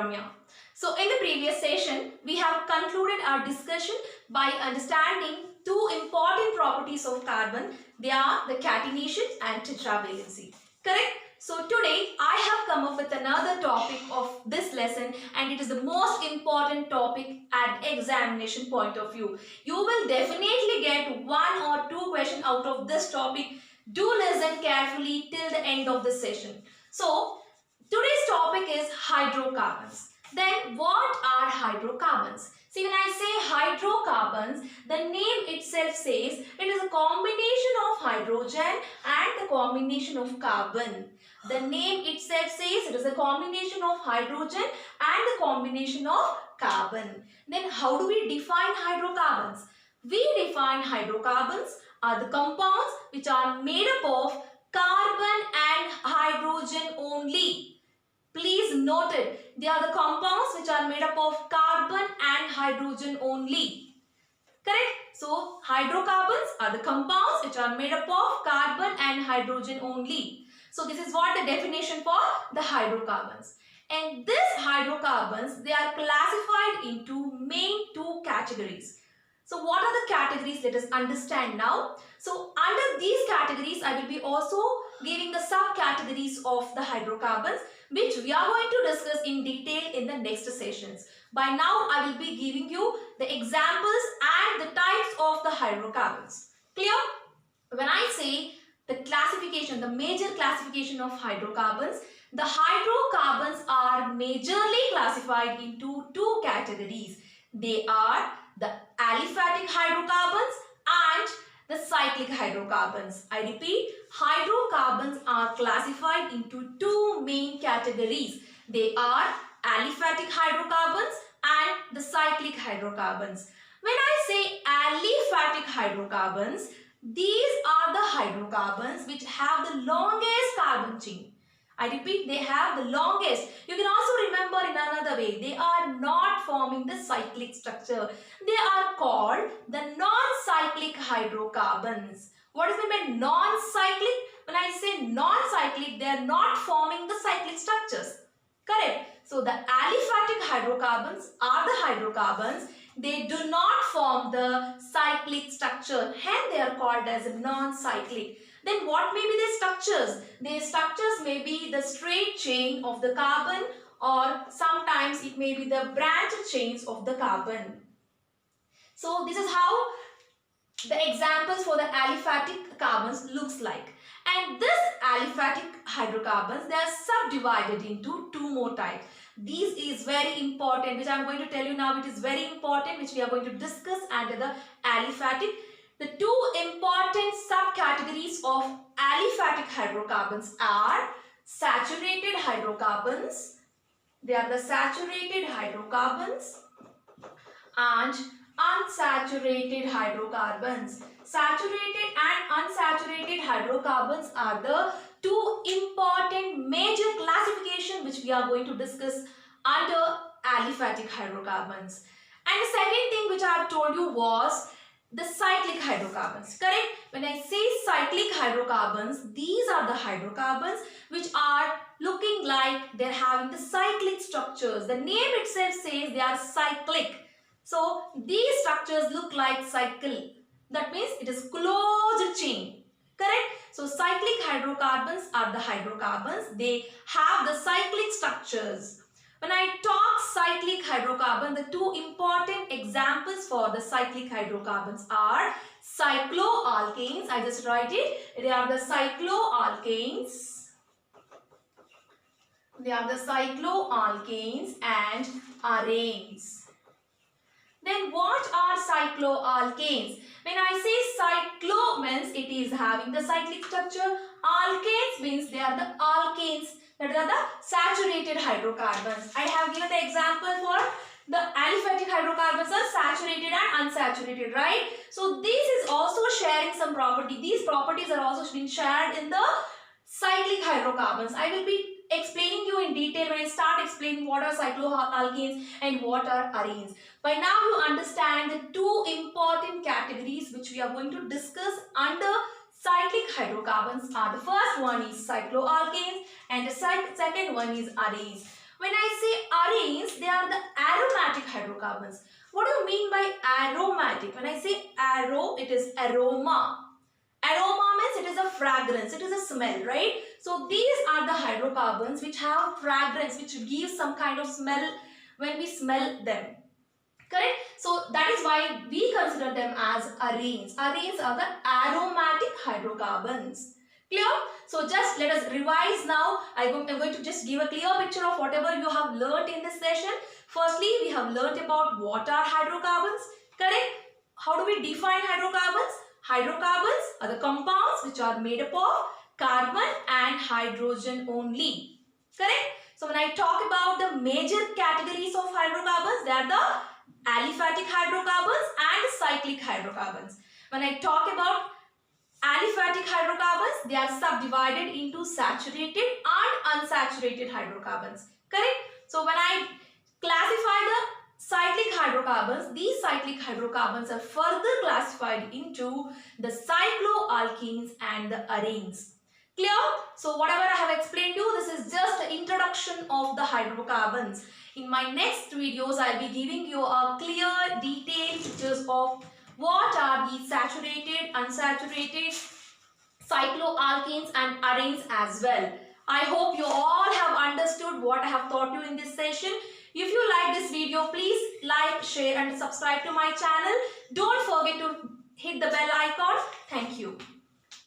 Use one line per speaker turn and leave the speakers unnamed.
Ramya. So in the previous session, we have concluded our discussion by understanding two important properties of carbon. They are the catenation and tetravalency. Correct? So today I have come up with another topic of this lesson, and it is the most important topic at examination point of view. You will definitely get one or two questions out of this topic. Do listen carefully till the end of the session. So today's topic is hydrocarbons. Then what are hydrocarbons? See, when I say hydrocarbons, the name itself says it is a combination of hydrogen and the combination of carbon. The name itself says it is a combination of hydrogen and the combination of carbon. Then how do we define hydrocarbons? We define hydrocarbons are the compounds which are made up of carbon and hydrogen only. Please note it. They are the compounds which are made up of carbon and hydrogen only. Correct? So, hydrocarbons are the compounds which are made up of carbon and hydrogen only. So, this is what the definition for the hydrocarbons. And these hydrocarbons, they are classified into main two categories. So, what are the categories? Let us understand now. So, under these categories, I will be also giving the subcategories of the hydrocarbons, which we are going to discuss in detail in the next sessions. By now, I will be giving you the examples and the types of the hydrocarbons. Clear? When I say the classification, the major classification of hydrocarbons, the hydrocarbons are majorly classified into two categories. They are the aliphatic hydrocarbons and the cyclic hydrocarbons. I repeat, hydrocarbons are classified into two main categories. They are aliphatic hydrocarbons and the cyclic hydrocarbons. When I say aliphatic hydrocarbons, these are the hydrocarbons which have the longest carbon chain. I repeat, they have the longest. You can also remember in another way, they are not forming the cyclic structure. They are called the non-cyclic hydrocarbons. What is meant by non-cyclic? When I say non-cyclic, they are not forming the cyclic structures. Correct? So the aliphatic hydrocarbons are the hydrocarbons. They do not form the cyclic structure. Hence they are called as non-cyclic. Then what may be the structures? Their structures may be the straight chain of the carbon, or sometimes it may be the branched chains of the carbon. So this is how the examples for the aliphatic carbons looks like. And this aliphatic hydrocarbons, they are subdivided into two more types. This is very important, which I am going to tell you now. It is very important, which we are going to discuss under the aliphatic. The two important subcategories of aliphatic hydrocarbons are saturated hydrocarbons. They are the saturated hydrocarbons and unsaturated hydrocarbons. Saturated and unsaturated hydrocarbons are the two important major classifications which we are going to discuss under aliphatic hydrocarbons. And the second thing which I have told you was the cyclic hydrocarbons. Correct? When I say cyclic hydrocarbons, these are the hydrocarbons which are looking like they're having the cyclic structures. The name itself says they are cyclic. So these structures look like cycle. That means it is closed chain. Correct? So cyclic hydrocarbons are the hydrocarbons. They have the cyclic structures. When I talk cyclic hydrocarbon, the two important examples for the cyclic hydrocarbons are cycloalkanes. I just write it. They are the cycloalkanes. They are the cycloalkanes and arenes. Then what are cycloalkanes? When I say cyclo means it is having the cyclic structure. Alkanes means they are the alkanes. That are the saturated hydrocarbons. I have given the example for the aliphatic hydrocarbons are saturated and unsaturated, right? So this is also sharing some property. These properties are also being shared in the cyclic hydrocarbons. I will be explaining you in detail when I start explaining what are cycloalkanes and what are arenes. By now you understand the two important categories which we are going to discuss under cyclic hydrocarbons are. The first one is cycloalkanes and the second one is arenes. When I say arenes, they are the aromatic hydrocarbons. What do you mean by aromatic? When I say aro, it is aroma. Aroma means it is a fragrance, it is a smell, right? So these are the hydrocarbons which have fragrance, which give some kind of smell when we smell them. Correct? So that is why we consider them as arenes. Arenes are the aromatic hydrocarbons. Clear? So just let us revise now. I'm going to just give a clear picture of whatever you have learnt in this session. Firstly, we have learnt about what are hydrocarbons. Correct? How do we define hydrocarbons? Hydrocarbons are the compounds which are made up of carbon and hydrogen only. Correct? So when I talk about the major categories of hydrocarbons, they are the aliphatic hydrocarbons and cyclic hydrocarbons. When I talk about aliphatic hydrocarbons, they are subdivided into saturated and unsaturated hydrocarbons. Correct? So when I classify the cyclic hydrocarbons, these cyclic hydrocarbons are further classified into the cycloalkenes and the arenes. Clear? So whatever I have explained to you, this is just an introduction of the hydrocarbons. In my next videos, I will be giving you a clear, detailed pictures of what are these saturated, unsaturated, cycloalkenes and arenes as well. I hope you all have understood what I have taught you in this session. If you like this video, please like, share and subscribe to my channel. Don't forget to hit the bell icon. Thank you.